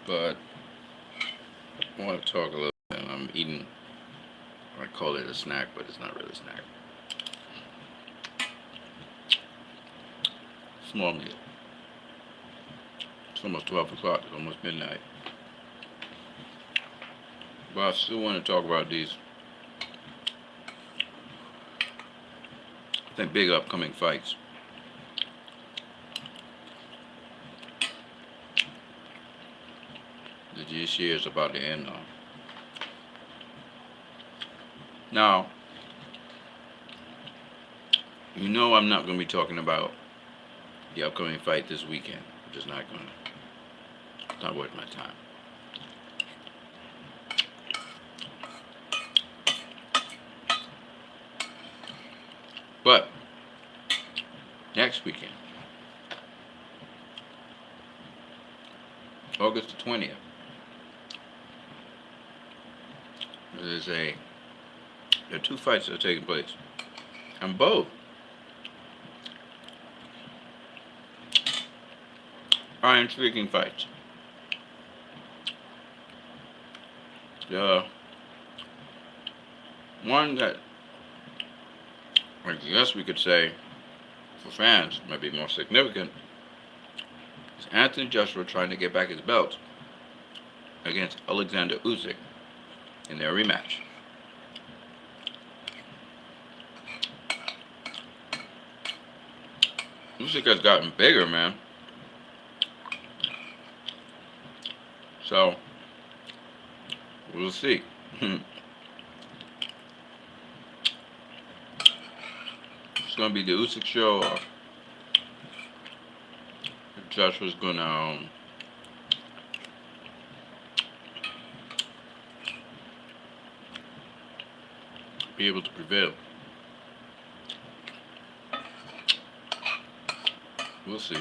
But I want to talk a little bit. I'm eating, I call it a snack, but it's not really a snack. Small meal. It's almost 12 o'clock. It's almost midnight. But I still want to talk about these, I think, big upcoming fights. This year is about to end now. Now, you know I'm not going to be talking about the upcoming fight this weekend. I'm just not going to. It's not worth my time. But next weekend, August the 20th, there are two fights that are taking place, and both are intriguing fights. The one that I guess we could say for fans might be more significant is Anthony Joshua trying to get back his belt against Alexander Usyk in their rematch. Usyk has gotten bigger, man. So we'll see. It's gonna be the Usyk show. Joshua's gonna be able to prevail. We'll see.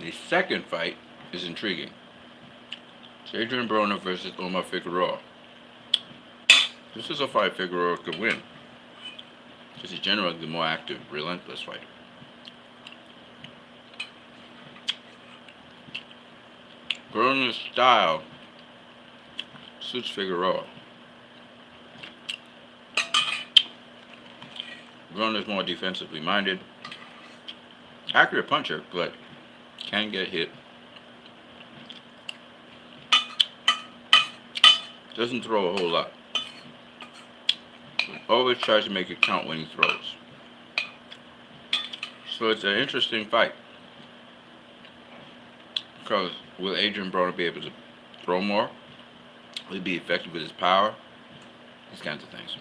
The second fight is intriguing. It's Adrian Broner versus Omar Figueroa. This is a fight Figueroa could win. He's generally the more active, relentless fighter. Broner's style suits Figueroa. Broner's more defensively minded. Accurate puncher, but can get hit. Doesn't throw a whole lot. Always tries to make it count when he throws. So it's an interesting fight. Because will Adrian Broner be able to throw more? Will he be effective with his power? These kinds of things.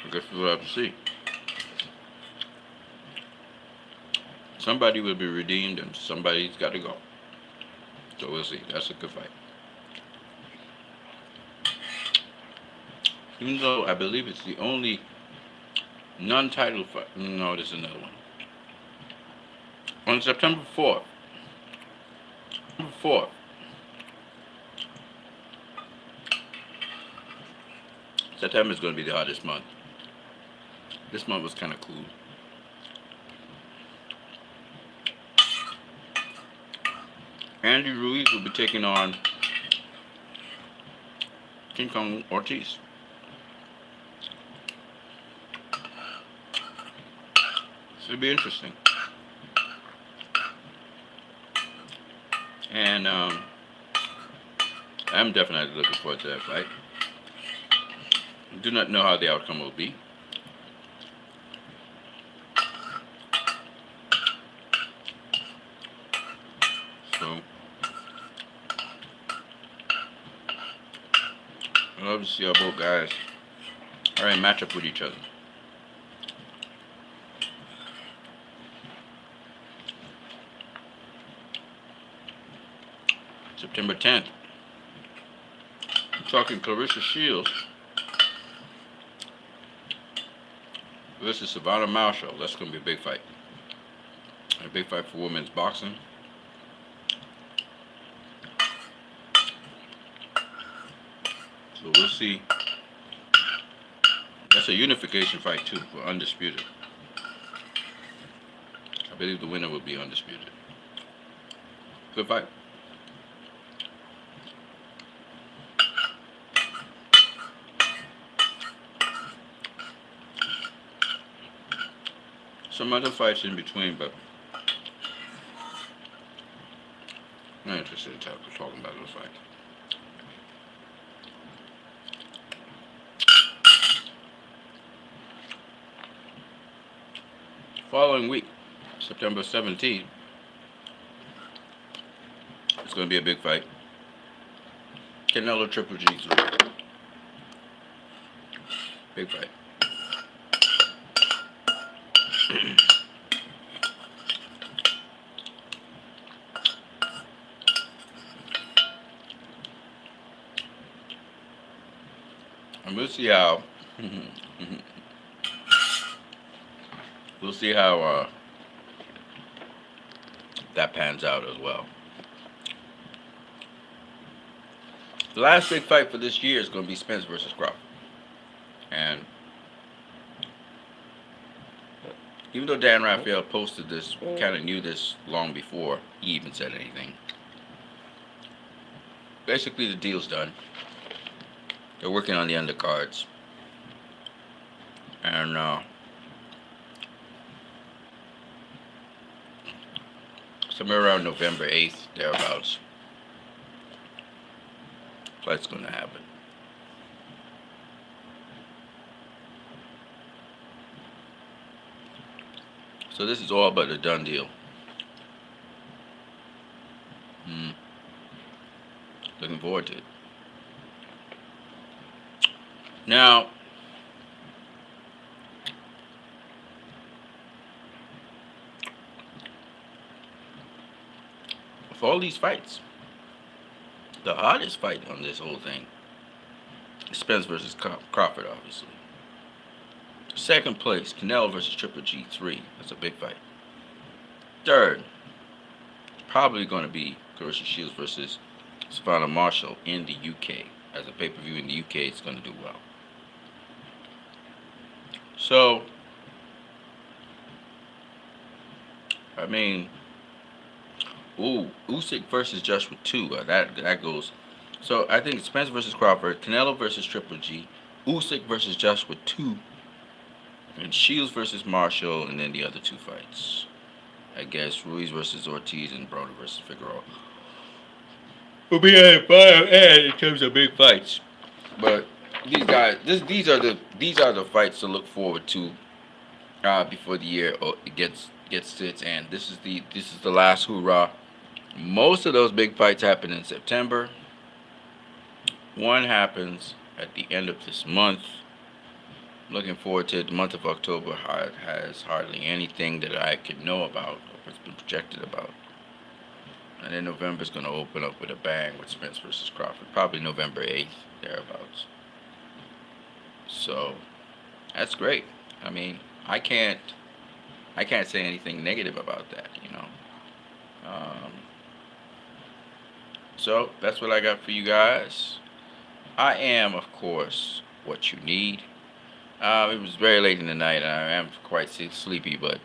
I guess we'll have to see. Somebody will be redeemed and somebody's got to go. So we'll see. That's a good fight. Even though I believe it's the only non-title fight. No, there's another one. On September 4th. September is going to be the hottest month. This month was kind of cool. Andy Ruiz will be taking on King Kong Ortiz. It'll be interesting. And I'm definitely looking forward to that fight. I do not know how the outcome will be. So I'd love to see how both guys are in matchup with each other. September 10th. I'm talking Clarissa Shields versus Savannah Marshall. That's going to be a big fight. A big fight for women's boxing. So we'll see. That's a unification fight too for undisputed. I believe the winner will be undisputed. Good fight. Some other fights in between, but I'm not interested in talking about those fights. Following week, September 17th, it's going to be a big fight. Canelo Triple G3. Big fight. And we'll see how that pans out as well. The last big fight for this year is going to be Spence versus Crawford. And even though Dan Rafael posted this, kind of knew this long before he even said anything. Basically, the deal's done. They're working on the undercards. And somewhere around November 8th, thereabouts, fight's going to happen. So this is all but a done deal. Looking forward to it. Now, for all these fights, the hottest fight on this whole thing is Spence versus Crawford, obviously. Second place, Canelo versus Triple G3. That's a big fight. Third, probably going to be Clarissa Shields versus Savannah Marshall in the UK. As a pay-per-view in the UK, it's going to do well. So, I mean, Usyk versus Joshua 2. That goes. So I think Spence versus Crawford, Canelo versus Triple G, Usyk versus Joshua 2, and Shields versus Marshall, and then the other two fights. I guess Ruiz versus Ortiz and Broner versus Figueroa will be at 5 and in terms of big fights. But these guys, these are the fights to look forward to before the year gets to its end. This is the last hoorah. Most of those big fights happen in September. One happens at the end of this month. Looking forward to it. The month of October has hardly anything that I could know about or has been projected about. And then November's going to open up with a bang with Spence versus Crawford. Probably November 8th, thereabouts. So, that's great. I mean, I can't say anything negative about that, you know. So, that's what I got for you guys. I am, of course, what you need. It was very late in the night, and I am quite sleepy, but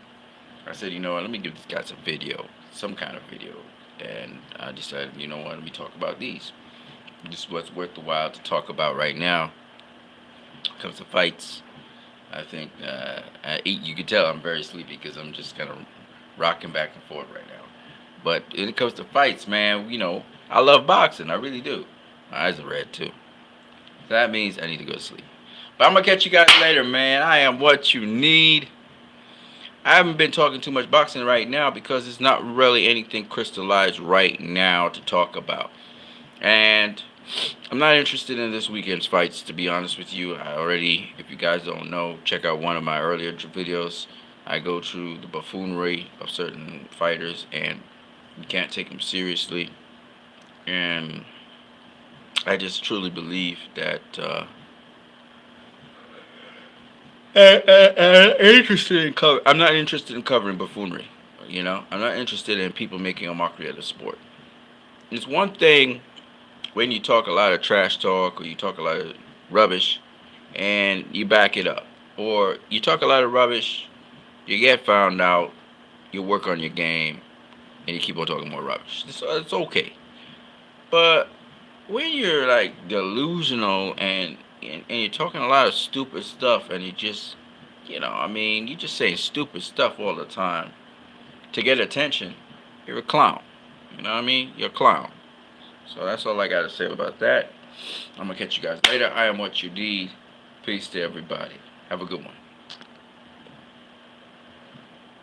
I said, you know what, let me give these guys a video, some kind of video. And I decided, you know what, let me talk about these. This is what's worth the while to talk about right now. When it comes to fights, I think you can tell I'm very sleepy because I'm just kind of rocking back and forth right now. But when it comes to fights, man, you know, I love boxing. I really do. My eyes are red, too. So that means I need to go to sleep. But I'm going to catch you guys later, man. I am what you need. I haven't been talking too much boxing right now because it's not really anything crystallized right now to talk about. And I'm not interested in this weekend's fights, to be honest with you. I already, if you guys don't know, check out one of my earlier videos. I go through the buffoonery of certain fighters, and you can't take them seriously. And I just truly believe that I'm not interested in covering buffoonery. You know, I'm not interested in people making a mockery of the sport. It's one thing when you talk a lot of trash talk or you talk a lot of rubbish and you back it up. Or you talk a lot of rubbish, you get found out, you work on your game, and you keep on talking more rubbish. It's okay. But when you're like delusional and you're talking a lot of stupid stuff and you just, I mean, you just saying stupid stuff all the time to get attention, you're a clown. You know what I mean? You're a clown. So that's all I got to say about that. I'm going to catch you guys later. I am what you need. Peace to everybody. Have a good one.